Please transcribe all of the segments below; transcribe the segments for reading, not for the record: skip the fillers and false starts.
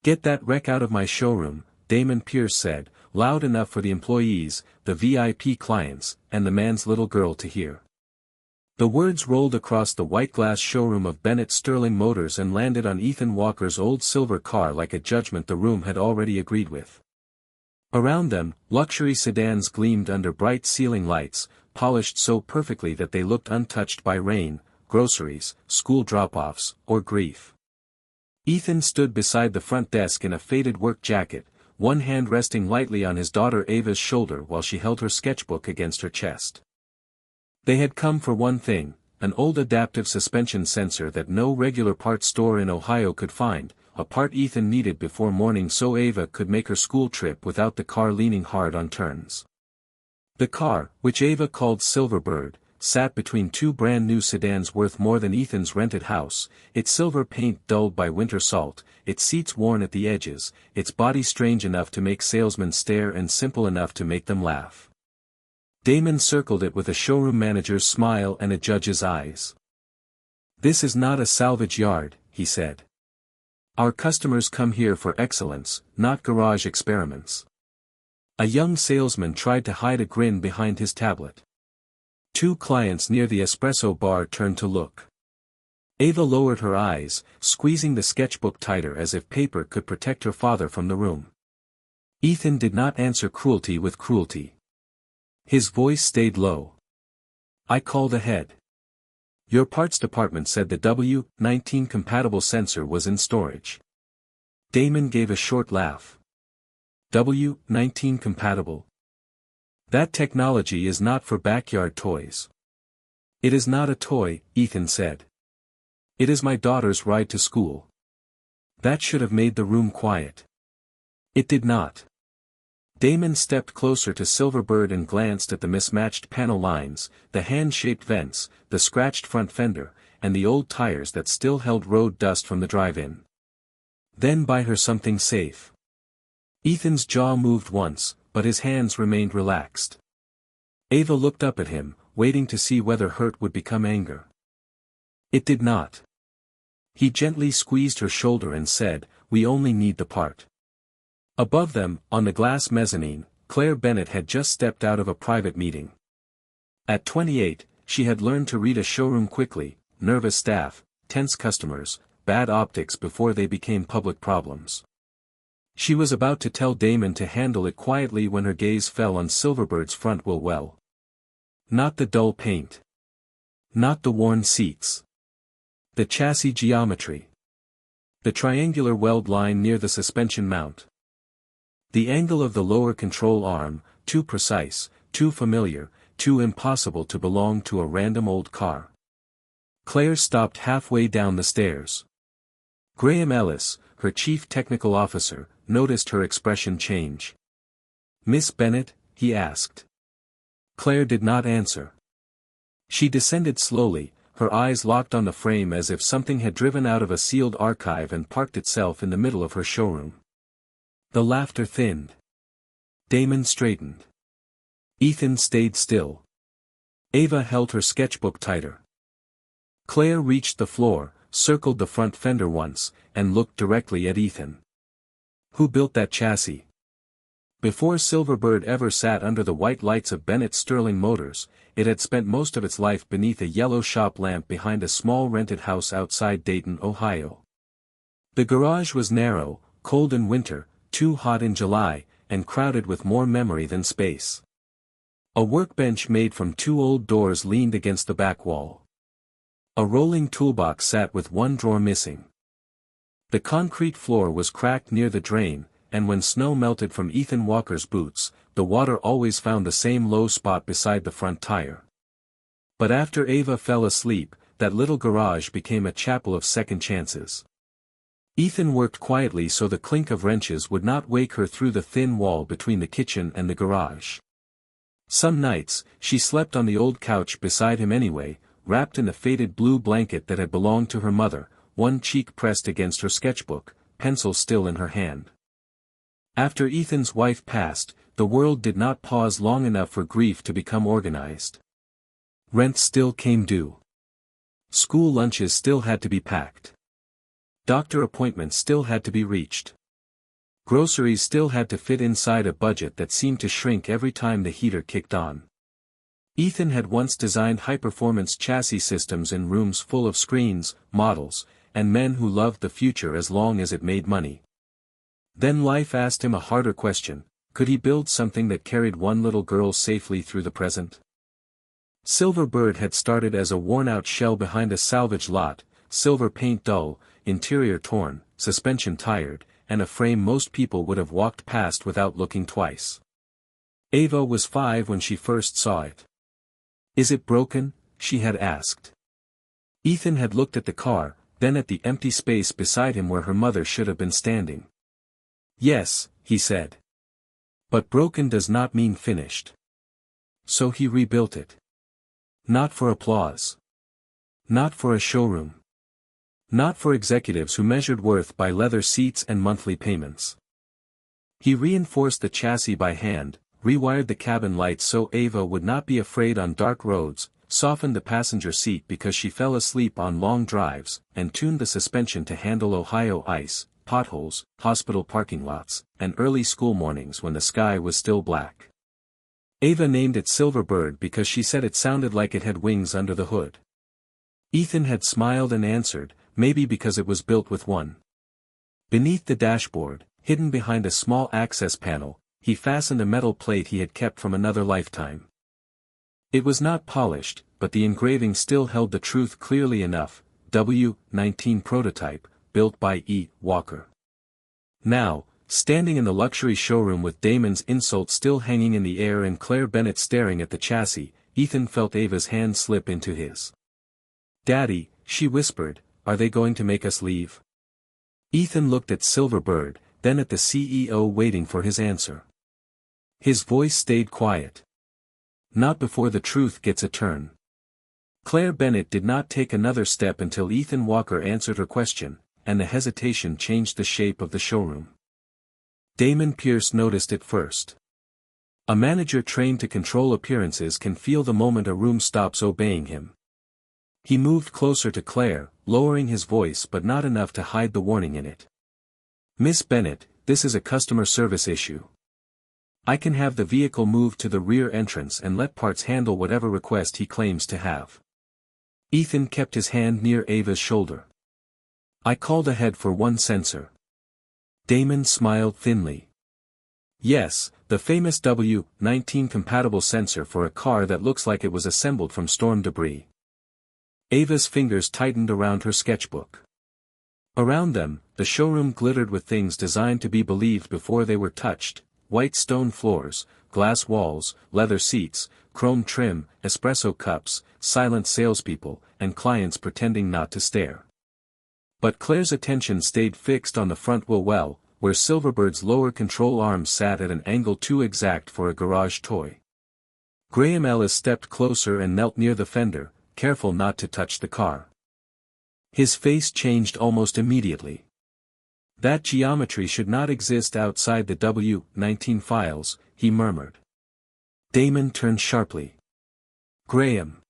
"Get that wreck out of my showroom," Damon Pierce said, loud enough for the employees, the VIP clients, and the man's little girl to hear. The words rolled across the white glass showroom of Bennett Sterling Motors and landed on Ethan Walker's old silver car like a judgment the room had already agreed with. Around them, luxury sedans gleamed under bright ceiling lights, polished so perfectly that they looked untouched by rain, groceries, school drop-offs, or grief. Ethan stood beside the front desk in a faded work jacket, one hand resting lightly on his daughter Ava's shoulder while she held her sketchbook against her chest. They had come for one thing, an old adaptive suspension sensor that no regular parts store in Ohio could find, a part Ethan needed before morning so Ava could make her school trip without the car leaning hard on turns. The car, which Ava called Silverbird, sat between two brand-new sedans worth more than Ethan's rented house, its silver paint dulled by winter salt, its seats worn at the edges, its body strange enough to make salesmen stare and simple enough to make them laugh. Damon circled it with a showroom manager's smile and a judge's eyes. "This is not a salvage yard," he said. "Our customers come here for excellence, not garage experiments." A young salesman tried to hide a grin behind his tablet. Two clients near the espresso bar turned to look. Ava lowered her eyes, squeezing the sketchbook tighter as if paper could protect her father from the room. Ethan did not answer cruelty with cruelty. His voice stayed low. "I called ahead. Your parts department said the W-19 compatible sensor was in storage." Damon gave a short laugh. "W-19 compatible? That technology is not for backyard toys." "It is not a toy," Ethan said. "It is my daughter's ride to school." That should have made the room quiet. It did not. Damon stepped closer to Silverbird and glanced at the mismatched panel lines, the hand-shaped vents, the scratched front fender, and the old tires that still held road dust from the drive-in. "Then buy her something safe." Ethan's jaw moved once, but his hands remained relaxed. Ava looked up at him, waiting to see whether hurt would become anger. It did not. He gently squeezed her shoulder and said, "We only need the part." Above them, on the glass mezzanine, Claire Bennett had just stepped out of a private meeting. At 28, she had learned to read a showroom quickly, nervous staff, tense customers, bad optics before they became public problems. She was about to tell Damon to handle it quietly when her gaze fell on Silverbird's front wheel well. Not the dull paint. Not the worn seats. The chassis geometry. The triangular weld line near the suspension mount. The angle of the lower control arm, too precise, too familiar, too impossible to belong to a random old car. Claire stopped halfway down the stairs. Graham Ellis, her chief technical officer, noticed her expression change. "Miss Bennett?" he asked. Claire did not answer. She descended slowly, her eyes locked on the frame as if something had driven out of a sealed archive and parked itself in the middle of her showroom. The laughter thinned. Damon straightened. Ethan stayed still. Ava held her sketchbook tighter. Claire reached the floor, circled the front fender once, and looked directly at Ethan. "Who built that chassis?" Before Silverbird ever sat under the white lights of Bennett Sterling Motors, it had spent most of its life beneath a yellow shop lamp behind a small rented house outside Dayton, Ohio. The garage was narrow, cold in winter, too hot in July, and crowded with more memory than space. A workbench made from two old doors leaned against the back wall. A rolling toolbox sat with one drawer missing. The concrete floor was cracked near the drain, and when snow melted from Ethan Walker's boots, the water always found the same low spot beside the front tire. But after Ava fell asleep, that little garage became a chapel of second chances. Ethan worked quietly so the clink of wrenches would not wake her through the thin wall between the kitchen and the garage. Some nights, she slept on the old couch beside him anyway, wrapped in the faded blue blanket that had belonged to her mother, one cheek pressed against her sketchbook, pencil still in her hand. After Ethan's wife passed, the world did not pause long enough for grief to become organized. Rent still came due. School lunches still had to be packed. Doctor appointments still had to be reached. Groceries still had to fit inside a budget that seemed to shrink every time the heater kicked on. Ethan had once designed high-performance chassis systems in rooms full of screens, models, and men who loved the future as long as it made money. Then life asked him a harder question: could he build something that carried one little girl safely through the present? Silver Bird had started as a worn-out shell behind a salvage lot, silver paint dull, interior torn, suspension tired, and a frame most people would have walked past without looking twice. Ava was 5 when she first saw it. "Is it broken?" she had asked. Ethan had looked at the car, then at the empty space beside him where her mother should have been standing. "Yes," he said. "But broken does not mean finished." So he rebuilt it. Not for applause. Not for a showroom. Not for executives who measured worth by leather seats and monthly payments. He reinforced the chassis by hand, rewired the cabin lights so Ava would not be afraid on dark roads, softened the passenger seat because she fell asleep on long drives, and tuned the suspension to handle Ohio ice, potholes, hospital parking lots, and early school mornings when the sky was still black. Ava named it Silver Bird because she said it sounded like it had wings under the hood. Ethan had smiled and answered, maybe because it was built with one. Beneath the dashboard, hidden behind a small access panel, he fastened a metal plate he had kept from another lifetime. It was not polished, but the engraving still held the truth clearly enough: W19 prototype, built by E. Walker. Now, standing in the luxury showroom with Damon's insult still hanging in the air and Claire Bennett staring at the chassis, Ethan felt Ava's hand slip into his. "Daddy," she whispered, "are they going to make us leave?" Ethan looked at Silver Bird, then at the CEO waiting for his answer. His voice stayed quiet. "Not before the truth gets a turn." Claire Bennett did not take another step until Ethan Walker answered her question, and the hesitation changed the shape of the showroom. Damon Pierce noticed it first. A manager trained to control appearances can feel the moment a room stops obeying him. He moved closer to Claire, lowering his voice but not enough to hide the warning in it. "Miss Bennett, this is a customer service issue. I can have the vehicle moved to the rear entrance and let parts handle whatever request he claims to have." Ethan kept his hand near Ava's shoulder. "I called ahead for one sensor." Damon smiled thinly. "Yes, the famous W19 compatible sensor for a car that looks like it was assembled from storm debris." Ava's fingers tightened around her sketchbook. Around them, the showroom glittered with things designed to be believed before they were touched: white stone floors, glass walls, leather seats, chrome trim, espresso cups, silent salespeople, and clients pretending not to stare. But Claire's attention stayed fixed on the front wheel, where Silverbird's lower control arm sat at an angle too exact for a garage toy. Graham Ellis stepped closer and knelt near the fender, careful not to touch the car. His face changed almost immediately. "That geometry should not exist outside the W19 files," he murmured. Damon turned sharply. "Graham."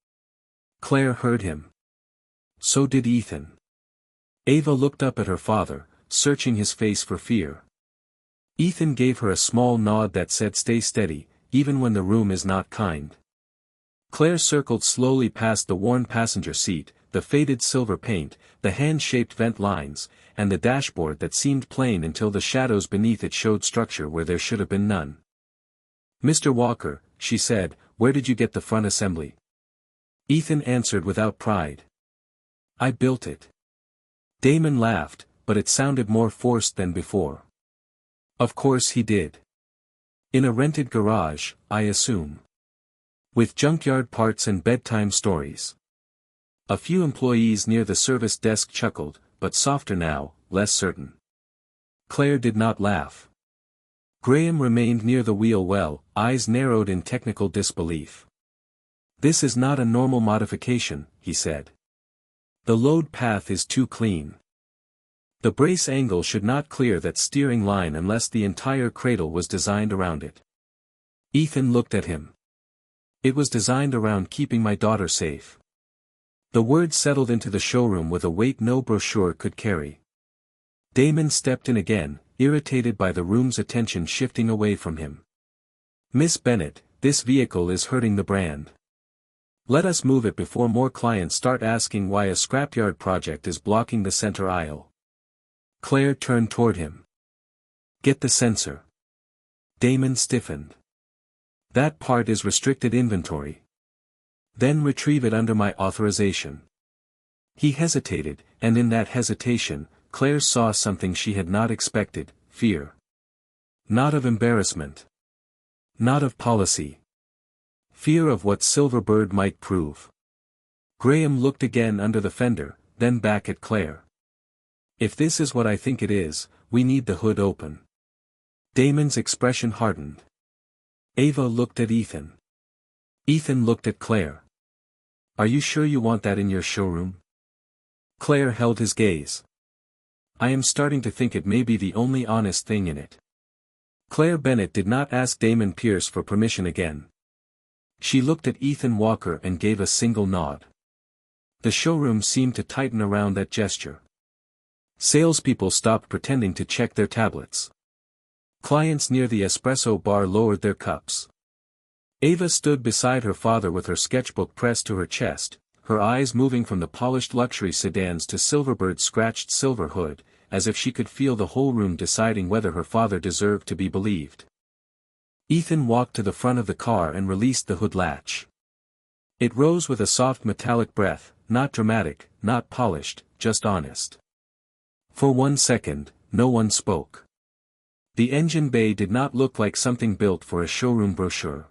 Claire heard him. So did Ethan. Ava looked up at her father, searching his face for fear. Ethan gave her a small nod that said stay steady, even when the room is not kind. Claire circled slowly past the worn passenger seat, the faded silver paint, the hand-shaped vent lines, and the dashboard that seemed plain until the shadows beneath it showed structure where there should have been none. "Mr. Walker," she said, "where did you get the front assembly?" Ethan answered without pride. "I built it." Damon laughed, but it sounded more forced than before. "Of course he did. In a rented garage, I assume. With junkyard parts and bedtime stories." A few employees near the service desk chuckled, but softer now, less certain. Claire did not laugh. Graham remained near the wheel, eyes narrowed in technical disbelief. "This is not a normal modification," he said. "The load path is too clean. The brace angle should not clear that steering line unless the entire cradle was designed around it." Ethan looked at him. "It was designed around keeping my daughter safe." The words settled into the showroom with a weight no brochure could carry. Damon stepped in again, irritated by the room's attention shifting away from him. "Miss Bennett, this vehicle is hurting the brand. Let us move it before more clients start asking why a scrapyard project is blocking the center aisle." Claire turned toward him. "Get the sensor." Damon stiffened. "That part is restricted inventory. Then retrieve it under my authorization." He hesitated, and in that hesitation, Claire saw something she had not expected: fear. Not of embarrassment. Not of policy. Fear of what Silverbird might prove. Graham looked again under the fender, then back at Claire. "If this is what I think it is, we need the hood open." Damon's expression hardened. Ava looked at Ethan. Ethan looked at Claire. "Are you sure you want that in your showroom?" Claire held his gaze. "I am starting to think it may be the only honest thing in it." Claire Bennett did not ask Damon Pierce for permission again. She looked at Ethan Walker and gave a single nod. The showroom seemed to tighten around that gesture. Salespeople stopped pretending to check their tablets. Clients near the espresso bar lowered their cups. Ava stood beside her father with her sketchbook pressed to her chest, her eyes moving from the polished luxury sedans to Silverbird's scratched silver hood, as if she could feel the whole room deciding whether her father deserved to be believed. Ethan walked to the front of the car and released the hood latch. It rose with a soft metallic breath, not dramatic, not polished, just honest. For 1 second, no one spoke. The engine bay did not look like something built for a showroom brochure.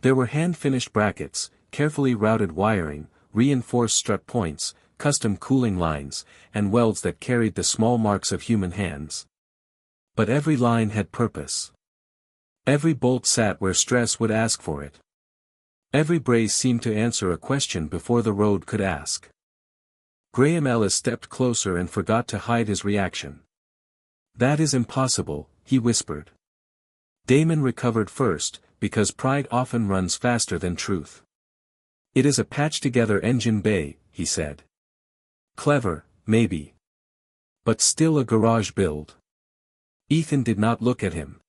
There were hand-finished brackets, carefully routed wiring, reinforced strut points, custom cooling lines, and welds that carried the small marks of human hands. But every line had purpose. Every bolt sat where stress would ask for it. Every brace seemed to answer a question before the road could ask. Graham Ellis stepped closer and forgot to hide his reaction. "That is impossible," he whispered. Damon recovered first, because pride often runs faster than truth. "It is a patched-together engine bay," he said. "Clever, maybe. But still a garage build." Ethan did not look at him.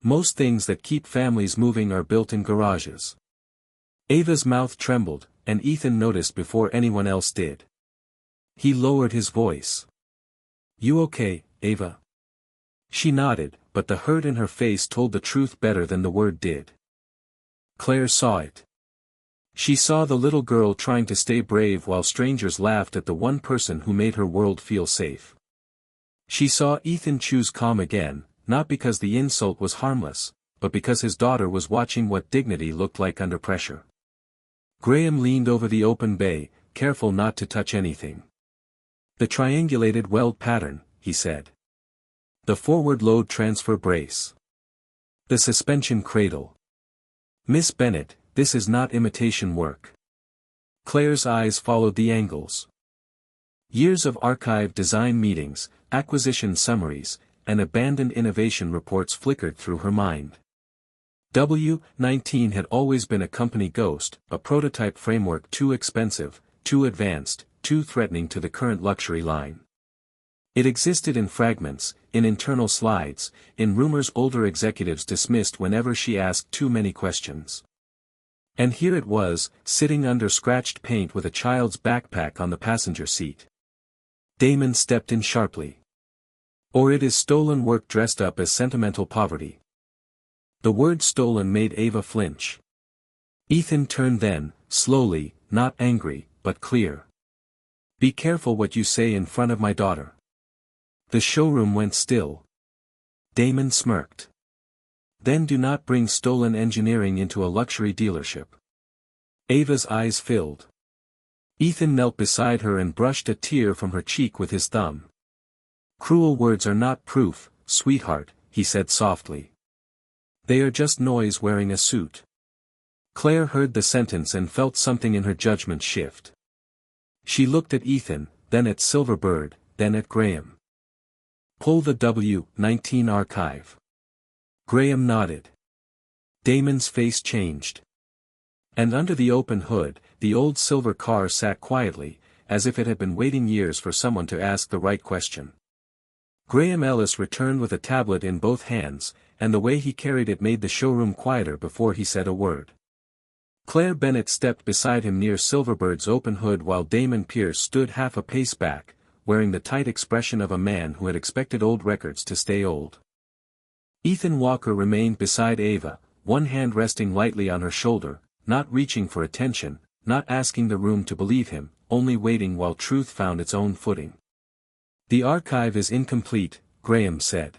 "Most things that keep families moving are built in garages." Ava's mouth trembled, and Ethan noticed before anyone else did. He lowered his voice. "You okay, Ava?" She nodded, but the hurt in her face told the truth better than the word did. Claire saw it. She saw the little girl trying to stay brave while strangers laughed at the one person who made her world feel safe. She saw Ethan choose calm again, not because the insult was harmless, but because his daughter was watching what dignity looked like under pressure. Graham leaned over the open bay, careful not to touch anything. "The triangulated weld pattern," he said. "The forward load transfer brace. The suspension cradle. Miss Bennett, this is not imitation work." Claire's eyes followed the angles. Years of archive design meetings, acquisition summaries, and abandoned innovation reports flickered through her mind. W-19 had always been a company ghost, a prototype framework too expensive, too advanced, too threatening to the current luxury line. It existed in fragments, in internal slides, in rumors older executives dismissed whenever she asked too many questions. And here it was, sitting under scratched paint with a child's backpack on the passenger seat. Damon stepped in sharply. "Or it is stolen work dressed up as sentimental poverty." The word stolen made Ava flinch. Ethan turned then, slowly, not angry, but clear. "Be careful what you say in front of my daughter." The showroom went still. Damon smirked. "Then do not bring stolen engineering into a luxury dealership." Ava's eyes filled. Ethan knelt beside her and brushed a tear from her cheek with his thumb. "Cruel words are not proof, sweetheart," he said softly. "They are just noise wearing a suit." Claire heard the sentence and felt something in her judgment shift. She looked at Ethan, then at Silverbird, then at Graham. "Pull the W-19 archive." Graham nodded. Damon's face changed. And under the open hood, the old silver car sat quietly, as if it had been waiting years for someone to ask the right question. Graham Ellis returned with a tablet in both hands, and the way he carried it made the showroom quieter before he said a word. Claire Bennett stepped beside him near Silverbird's open hood while Damon Pierce stood half a pace back, wearing the tight expression of a man who had expected old records to stay old. Ethan Walker remained beside Ava, one hand resting lightly on her shoulder, not reaching for attention, not asking the room to believe him, only waiting while truth found its own footing. "The archive is incomplete," Graham said.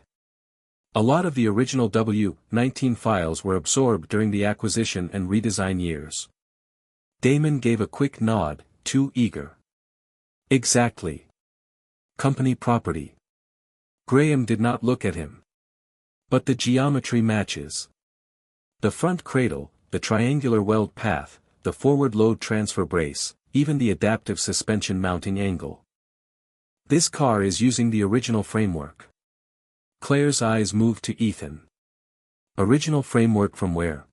"A lot of the original W-19 files were absorbed during the acquisition and redesign years." Damon gave a quick nod, too eager. "Exactly. Company property." Graham did not look at him. "But the geometry matches. The front cradle, the triangular weld path, the forward load transfer brace, even the adaptive suspension mounting angle. This car is using the original framework." Claire's eyes moved to Ethan. "Original framework from where?"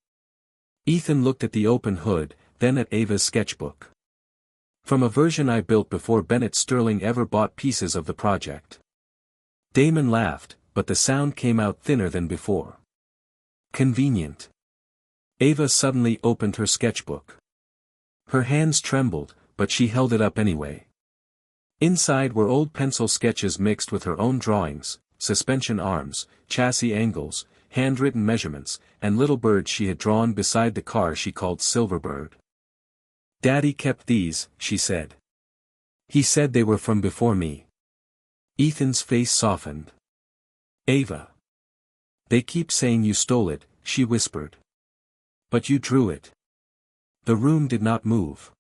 Ethan looked at the open hood, then at Ava's sketchbook. "From a version I built before Bennett Sterling ever bought pieces of the project." Damon laughed, but the sound came out thinner than before. "Convenient." Ava suddenly opened her sketchbook. Her hands trembled, but she held it up anyway. Inside were old pencil sketches mixed with her own drawings, suspension arms, chassis angles, handwritten measurements, and little birds she had drawn beside the car she called Silverbird. "Daddy kept these," she said. "He said they were from before me." Ethan's face softened. "Ava. They keep saying you stole it," she whispered. "But you drew it." The room did not move.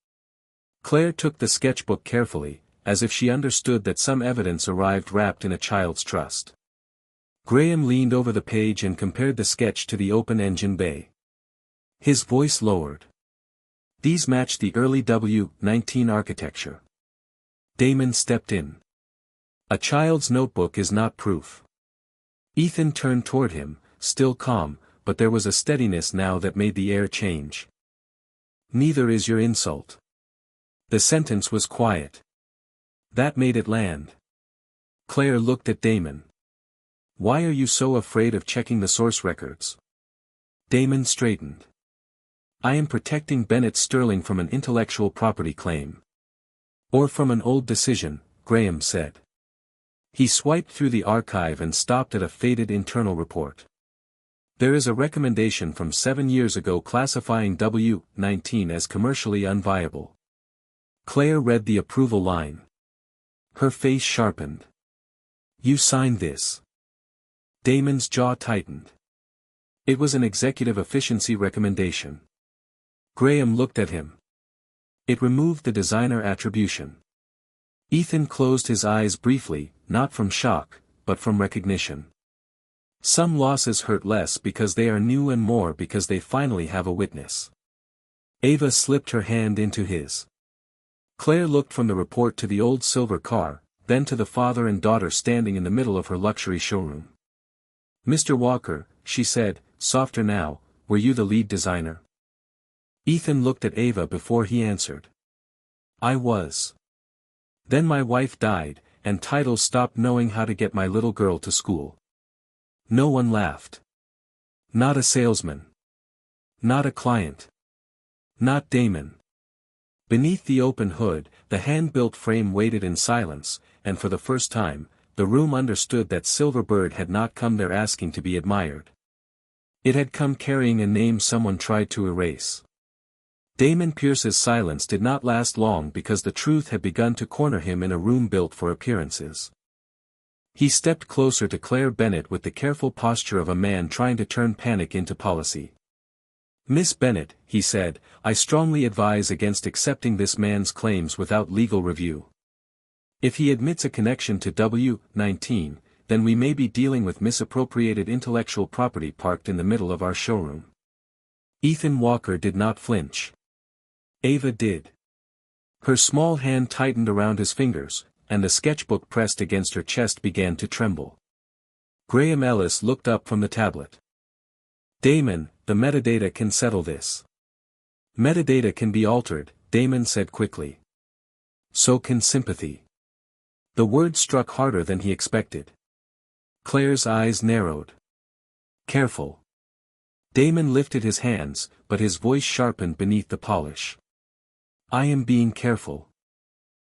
Claire took the sketchbook carefully, as if she understood that some evidence arrived wrapped in a child's trust. Graham leaned over the page and compared the sketch to the open engine bay. His voice lowered. "These match the early W-19 architecture." Damon stepped in. "A child's notebook is not proof." Ethan turned toward him, still calm, but there was a steadiness now that made the air change. "Neither is your insult." The sentence was quiet. That made it land. Claire looked at Damon. "Why are you so afraid of checking the source records?" Damon straightened. "I am protecting Bennett Sterling from an intellectual property claim." "Or from an old decision," Graham said. He swiped through the archive and stopped at a faded internal report. "There is a recommendation from 7 years ago classifying W-19 as commercially unviable." Claire read the approval line. Her face sharpened. "You signed this?" Damon's jaw tightened. "It was an executive efficiency recommendation." Graham looked at him. "It removed the designer attribution." Ethan closed his eyes briefly, not from shock, but from recognition. Some losses hurt less because they are new and more because they finally have a witness. Ava slipped her hand into his. Claire looked from the report to the old silver car, then to the father and daughter standing in the middle of her luxury showroom. "Mr. Walker," she said, softer now, "were you the lead designer?" Ethan looked at Ava before he answered. "I was. Then my wife died, and Title stopped knowing how to get my little girl to school." No one laughed. Not a salesman. Not a client. Not Damon. Beneath the open hood, the hand-built frame waited in silence, and for the first time, the room understood that Silverbird had not come there asking to be admired. It had come carrying a name someone tried to erase. Damon Pierce's silence did not last long because the truth had begun to corner him in a room built for appearances. He stepped closer to Claire Bennett with the careful posture of a man trying to turn panic into policy. "Miss Bennett," he said, "I strongly advise against accepting this man's claims without legal review. If he admits a connection to W-19, then we may be dealing with misappropriated intellectual property parked in the middle of our showroom." Ethan Walker did not flinch. Ava did. Her small hand tightened around his fingers, and the sketchbook pressed against her chest began to tremble. Graham Ellis looked up from the tablet. "Damon, the metadata can settle this." "Metadata can be altered," Damon said quickly. "So can sympathy." The word struck harder than he expected. Claire's eyes narrowed. Careful. Damon lifted his hands, but his voice sharpened beneath the polish. I am being careful.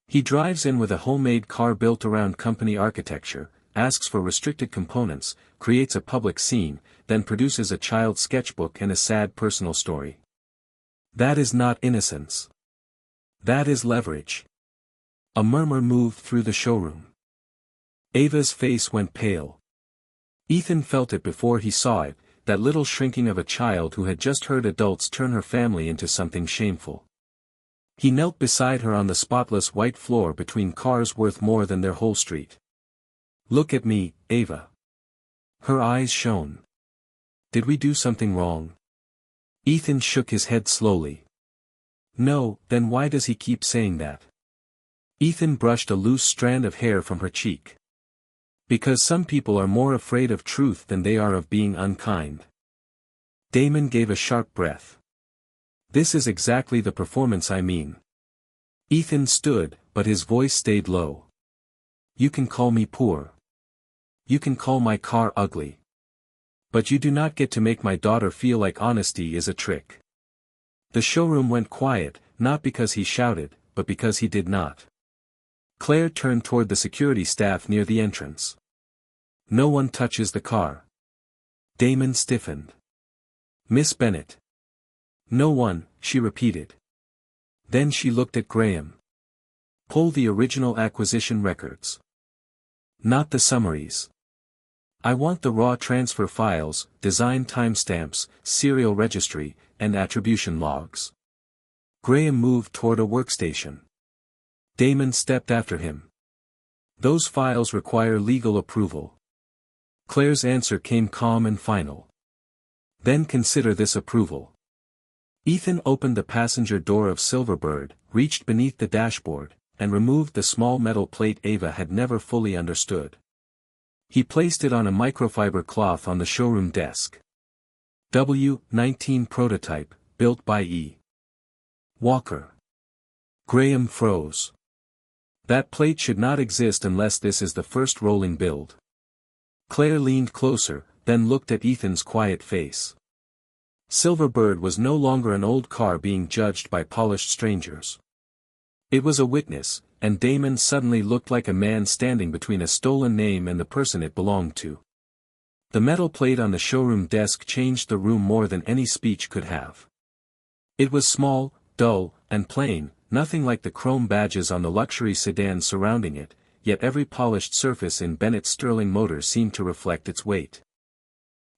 He drives in with a homemade car built around company architecture, asks for restricted components, creates a public scene, then produces a child's sketchbook and a sad personal story. That is not innocence. That is leverage. A murmur moved through the showroom. Ava's face went pale. Ethan felt it before he saw it, that little shrinking of a child who had just heard adults turn her family into something shameful. He knelt beside her on the spotless white floor between cars worth more than their whole street. Look at me, Ava. Her eyes shone. Did we do something wrong? Ethan shook his head slowly. No, then why does he keep saying that? Ethan brushed a loose strand of hair from her cheek. Because some people are more afraid of truth than they are of being unkind. Damon gave a sharp breath. This is exactly the performance I mean. Ethan stood, but his voice stayed low. You can call me poor. You can call my car ugly. But you do not get to make my daughter feel like honesty is a trick. The showroom went quiet, not because he shouted, but because he did not. Claire turned toward the security staff near the entrance. No one touches the car. Damon stiffened. Miss Bennett. No one, she repeated. Then she looked at Graham. Pull the original acquisition records. Not the summaries. I want the raw transfer files, design timestamps, serial registry, and attribution logs. Graham moved toward a workstation. Damon stepped after him. Those files require legal approval. Claire's answer came calm and final. Then consider this approval. Ethan opened the passenger door of Silverbird, reached beneath the dashboard, and removed the small metal plate Ava had never fully understood. He placed it on a microfiber cloth on the showroom desk. W-19 prototype, built by E. Walker. Graham froze. That plate should not exist unless this is the first rolling build. Claire leaned closer, then looked at Ethan's quiet face. Silverbird was no longer an old car being judged by polished strangers. It was a witness, and Damon suddenly looked like a man standing between a stolen name and the person it belonged to. The metal plate on the showroom desk changed the room more than any speech could have. It was small, dull, and plain, nothing like the chrome badges on the luxury sedans surrounding it, yet every polished surface in Bennett's Sterling motor seemed to reflect its weight.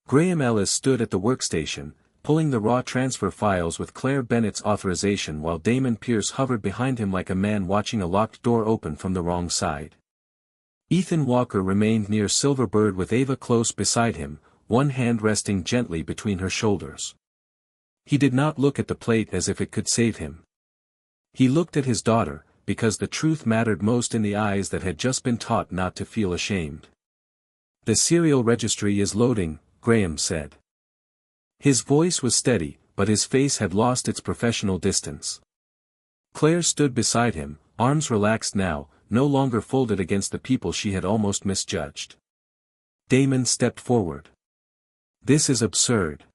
Graham Ellis stood at the workstation, pulling the raw transfer files with Claire Bennett's authorization while Damon Pierce hovered behind him like a man watching a locked door open from the wrong side. Ethan Walker remained near Silverbird with Ava close beside him, one hand resting gently between her shoulders. He did not look at the plate as if it could save him. He looked at his daughter, because the truth mattered most in the eyes that had just been taught not to feel ashamed. The serial registry is loading, Graham said. His voice was steady, but his face had lost its professional distance. Claire stood beside him, arms relaxed now, no longer folded against the people she had almost misjudged. Damon stepped forward. This is absurd.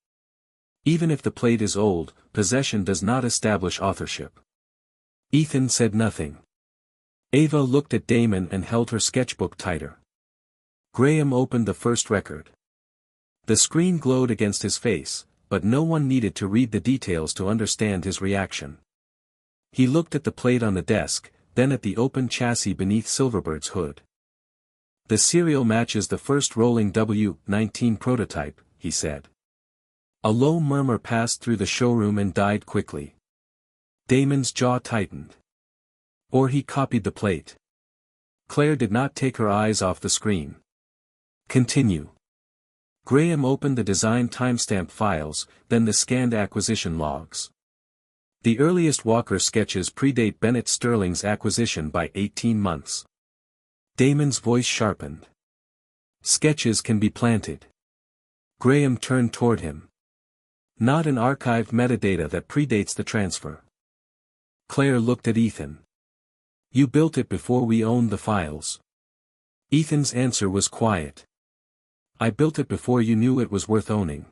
Even if the plate is old, possession does not establish authorship. Ethan said nothing. Ava looked at Damon and held her sketchbook tighter. Graham opened the first record. The screen glowed against his face, but no one needed to read the details to understand his reaction. He looked at the plate on the desk, then at the open chassis beneath Silverbird's hood. The serial matches the first rolling W-19 prototype, he said. A low murmur passed through the showroom and died quickly. Damon's jaw tightened. Or he copied the plate. Claire did not take her eyes off the screen. Continue. Graham opened the design timestamp files, then the scanned acquisition logs. The earliest Walker sketches predate Bennett Sterling's acquisition by 18 months. Damon's voice sharpened. Sketches can be planted. Graham turned toward him. Not an archived metadata that predates the transfer. Claire looked at Ethan. You built it before we owned the files. Ethan's answer was quiet. I built it before you knew it was worth owning.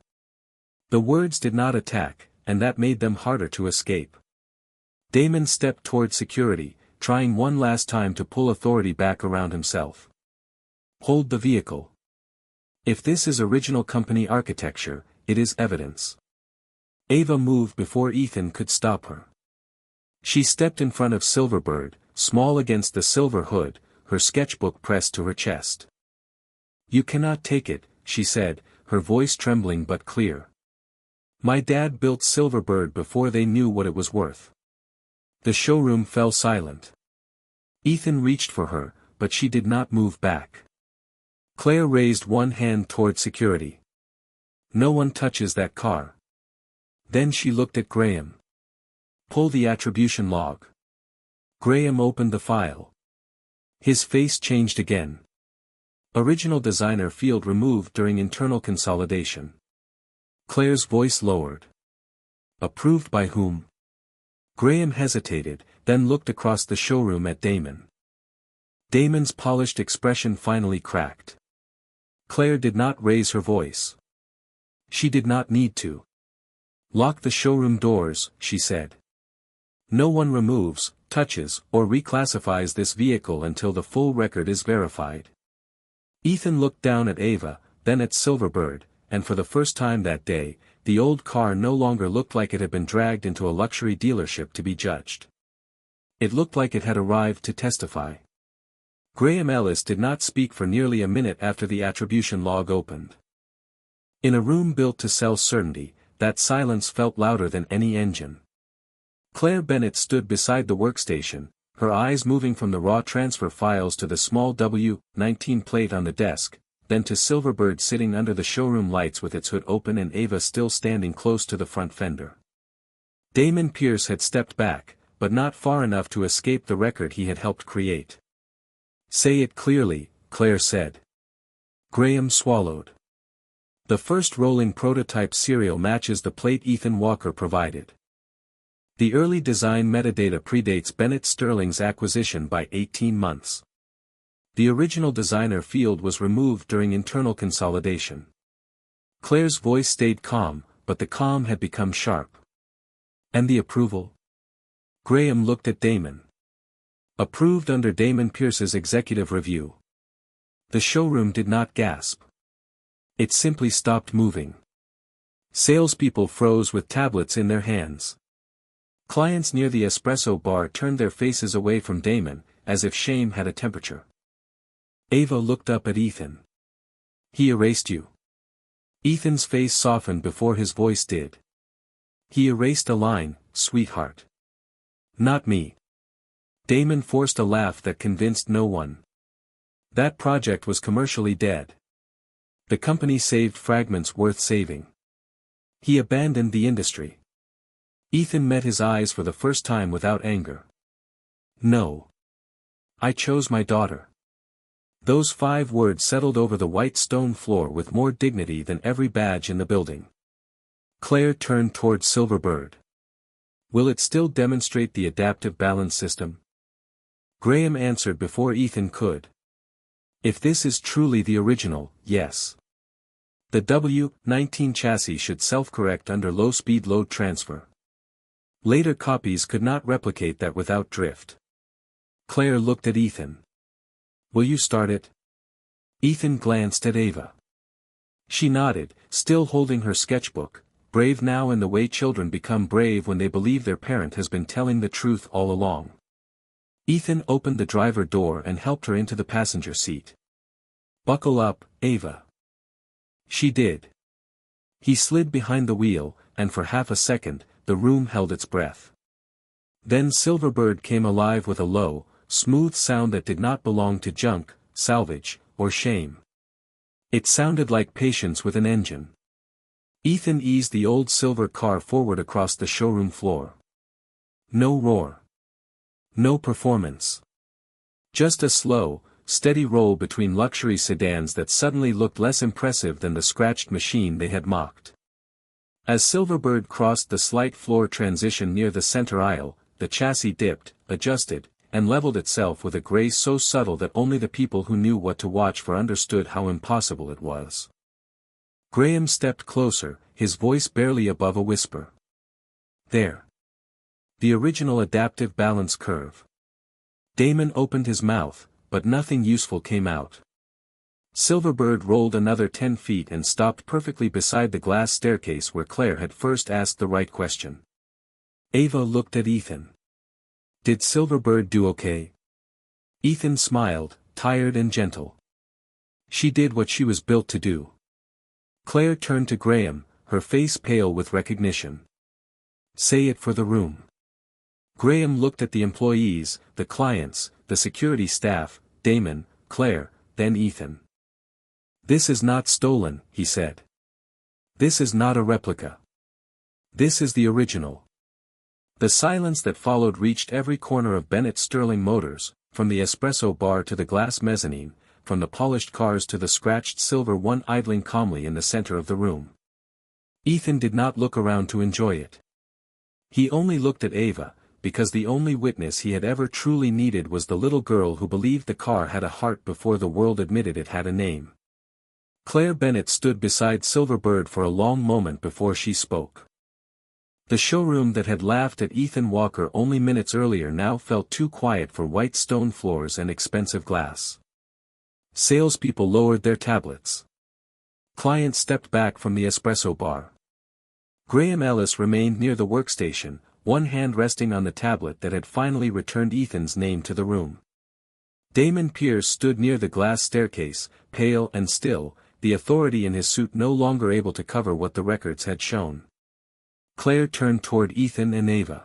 The words did not attack, and that made them harder to escape. Damon stepped toward security, trying one last time to pull authority back around himself. Hold the vehicle. If this is original company architecture, it is evidence. Ava moved before Ethan could stop her. She stepped in front of Silverbird, small against the silver hood, her sketchbook pressed to her chest. You cannot take it, she said, her voice trembling but clear. My dad built Silverbird before they knew what it was worth. The showroom fell silent. Ethan reached for her, but she did not move back. Claire raised one hand toward security. No one touches that car. Then she looked at Graham. Pull the attribution log. Graham opened the file. His face changed again. Original designer field removed during internal consolidation. Claire's voice lowered. Approved by whom? Graham hesitated, then looked across the showroom at Damon. Damon's polished expression finally cracked. Claire did not raise her voice. She did not need to. Lock the showroom doors, she said. No one removes, touches, or reclassifies this vehicle until the full record is verified. Ethan looked down at Ava, then at Silverbird, and for the first time that day, the old car no longer looked like it had been dragged into a luxury dealership to be judged. It looked like it had arrived to testify. Graham Ellis did not speak for nearly a minute after the attribution log opened. In a room built to sell certainty, that silence felt louder than any engine. Claire Bennett stood beside the workstation, her eyes moving from the raw transfer files to the small W-19 plate on the desk, then to Silverbird sitting under the showroom lights with its hood open and Ava still standing close to the front fender. Damon Pierce had stepped back, but not far enough to escape the record he had helped create. Say it clearly, Claire said. Graham swallowed. The first rolling prototype serial matches the plate Ethan Walker provided. The early design metadata predates Bennett Sterling's acquisition by 18 months. The original designer field was removed during internal consolidation. Claire's voice stayed calm, but the calm had become sharp. And the approval? Graham looked at Damon. Approved under Damon Pierce's executive review. The showroom did not gasp. It simply stopped moving. Salespeople froze with tablets in their hands. Clients near the espresso bar turned their faces away from Damon, as if shame had a temperature. Ava looked up at Ethan. He erased you. Ethan's face softened before his voice did. He erased a line, sweetheart. Not me. Damon forced a laugh that convinced no one. That project was commercially dead. The company saved fragments worth saving. He abandoned the industry. Ethan met his eyes for the first time without anger. No. I chose my daughter. Those 5 words settled over the white stone floor with more dignity than every badge in the building. Claire turned toward Silverbird. Will it still demonstrate the adaptive balance system? Graham answered before Ethan could. If this is truly the original, yes. The W-19 chassis should self-correct under low-speed load transfer. Later copies could not replicate that without drift. Claire looked at Ethan. Will you start it? Ethan glanced at Ava. She nodded, still holding her sketchbook, brave now in the way children become brave when they believe their parent has been telling the truth all along. Ethan opened the driver door and helped her into the passenger seat. Buckle up, Ava. She did. He slid behind the wheel, and for half a second, the room held its breath. Then Silverbird came alive with a low, smooth sound that did not belong to junk, salvage, or shame. It sounded like patience with an engine. Ethan eased the old silver car forward across the showroom floor. No roar. No performance. Just a slow, steady roll between luxury sedans that suddenly looked less impressive than the scratched machine they had mocked. As Silverbird crossed the slight floor transition near the center aisle, the chassis dipped, adjusted, and leveled itself with a grace so subtle that only the people who knew what to watch for understood how impossible it was. Graham stepped closer, his voice barely above a whisper. There. The original adaptive balance curve. Damon opened his mouth, but nothing useful came out. Silverbird rolled another 10 feet and stopped perfectly beside the glass staircase where Claire had first asked the right question. Ava looked at Ethan. Did Silverbird do okay? Ethan smiled, tired and gentle. She did what she was built to do. Claire turned to Graham, her face pale with recognition. Say it for the room. Graham looked at the employees, the clients, the security staff, Damon, Claire, then Ethan. This is not stolen, he said. This is not a replica. This is the original. The silence that followed reached every corner of Bennett Sterling Motors, from the espresso bar to the glass mezzanine, from the polished cars to the scratched silver one idling calmly in the center of the room. Ethan did not look around to enjoy it. He only looked at Ava, because the only witness he had ever truly needed was the little girl who believed the car had a heart before the world admitted it had a name. Claire Bennett stood beside Silverbird for a long moment before she spoke. The showroom that had laughed at Ethan Walker only minutes earlier now felt too quiet for white stone floors and expensive glass. Salespeople lowered their tablets. Clients stepped back from the espresso bar. Graham Ellis remained near the workstation, one hand resting on the tablet that had finally returned Ethan's name to the room. Damon Pierce stood near the glass staircase, pale and still, the authority in his suit no longer able to cover what the records had shown. Claire turned toward Ethan and Ava.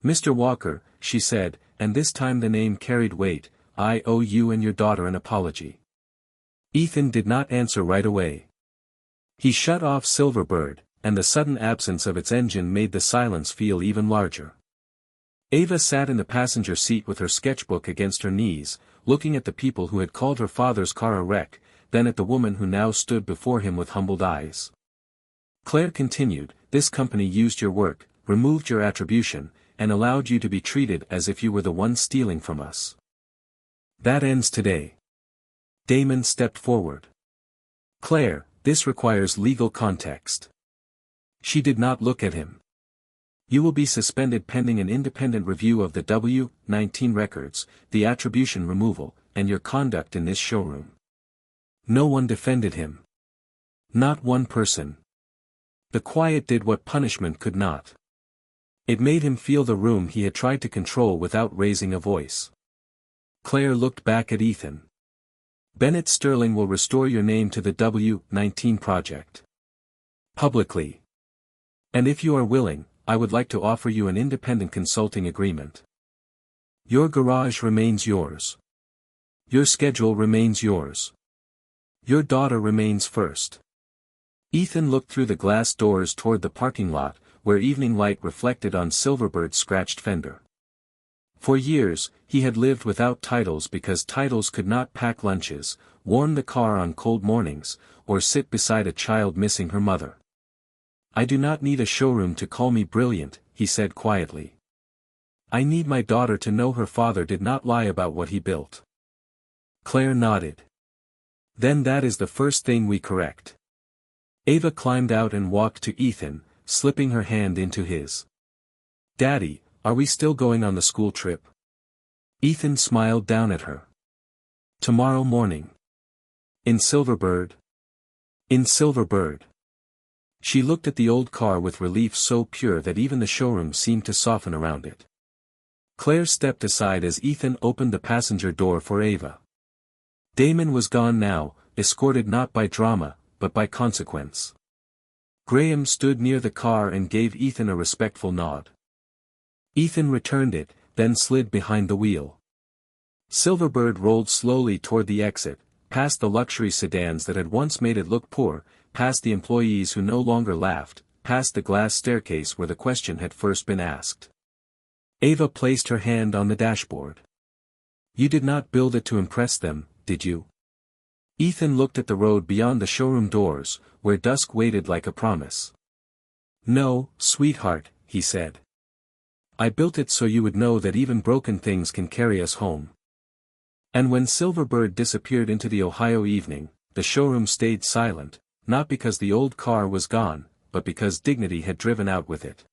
Mr. Walker, she said, and this time the name carried weight, I owe you and your daughter an apology. Ethan did not answer right away. He shut off Silverbird, and the sudden absence of its engine made the silence feel even larger. Ava sat in the passenger seat with her sketchbook against her knees, looking at the people who had called her father's car a wreck, then at the woman who now stood before him with humbled eyes. Claire continued, this company used your work, removed your attribution, and allowed you to be treated as if you were the one stealing from us. That ends today. Damon stepped forward. Claire, this requires legal context. She did not look at him. You will be suspended pending an independent review of the W-19 records, the attribution removal, and your conduct in this showroom. No one defended him. Not one person. The quiet did what punishment could not. It made him feel the room he had tried to control without raising a voice. Claire looked back at Ethan. Bennett Sterling will restore your name to the W-19 project. Publicly. And if you are willing, I would like to offer you an independent consulting agreement. Your garage remains yours. Your schedule remains yours. Your daughter remains first. Ethan looked through the glass doors toward the parking lot, where evening light reflected on Silverbird's scratched fender. For years, he had lived without titles because titles could not pack lunches, warm the car on cold mornings, or sit beside a child missing her mother. I do not need a showroom to call me brilliant, he said quietly. I need my daughter to know her father did not lie about what he built. Claire nodded. Then that is the first thing we correct. Ava climbed out and walked to Ethan, slipping her hand into his. Daddy, are we still going on the school trip? Ethan smiled down at her. Tomorrow morning. In Silverbird? In Silverbird. She looked at the old car with relief so pure that even the showroom seemed to soften around it. Claire stepped aside as Ethan opened the passenger door for Ava. Damon was gone now, escorted not by drama, but by consequence. Graham stood near the car and gave Ethan a respectful nod. Ethan returned it, then slid behind the wheel. Silverbird rolled slowly toward the exit, past the luxury sedans that had once made it look poor, past the employees who no longer laughed, past the glass staircase where the question had first been asked. Ava placed her hand on the dashboard. You did not build it to impress them, did you? Ethan looked at the road beyond the showroom doors, where dusk waited like a promise. No, sweetheart, he said. I built it so you would know that even broken things can carry us home. And when Silverbird disappeared into the Ohio evening, the showroom stayed silent, not because the old car was gone, but because dignity had driven out with it.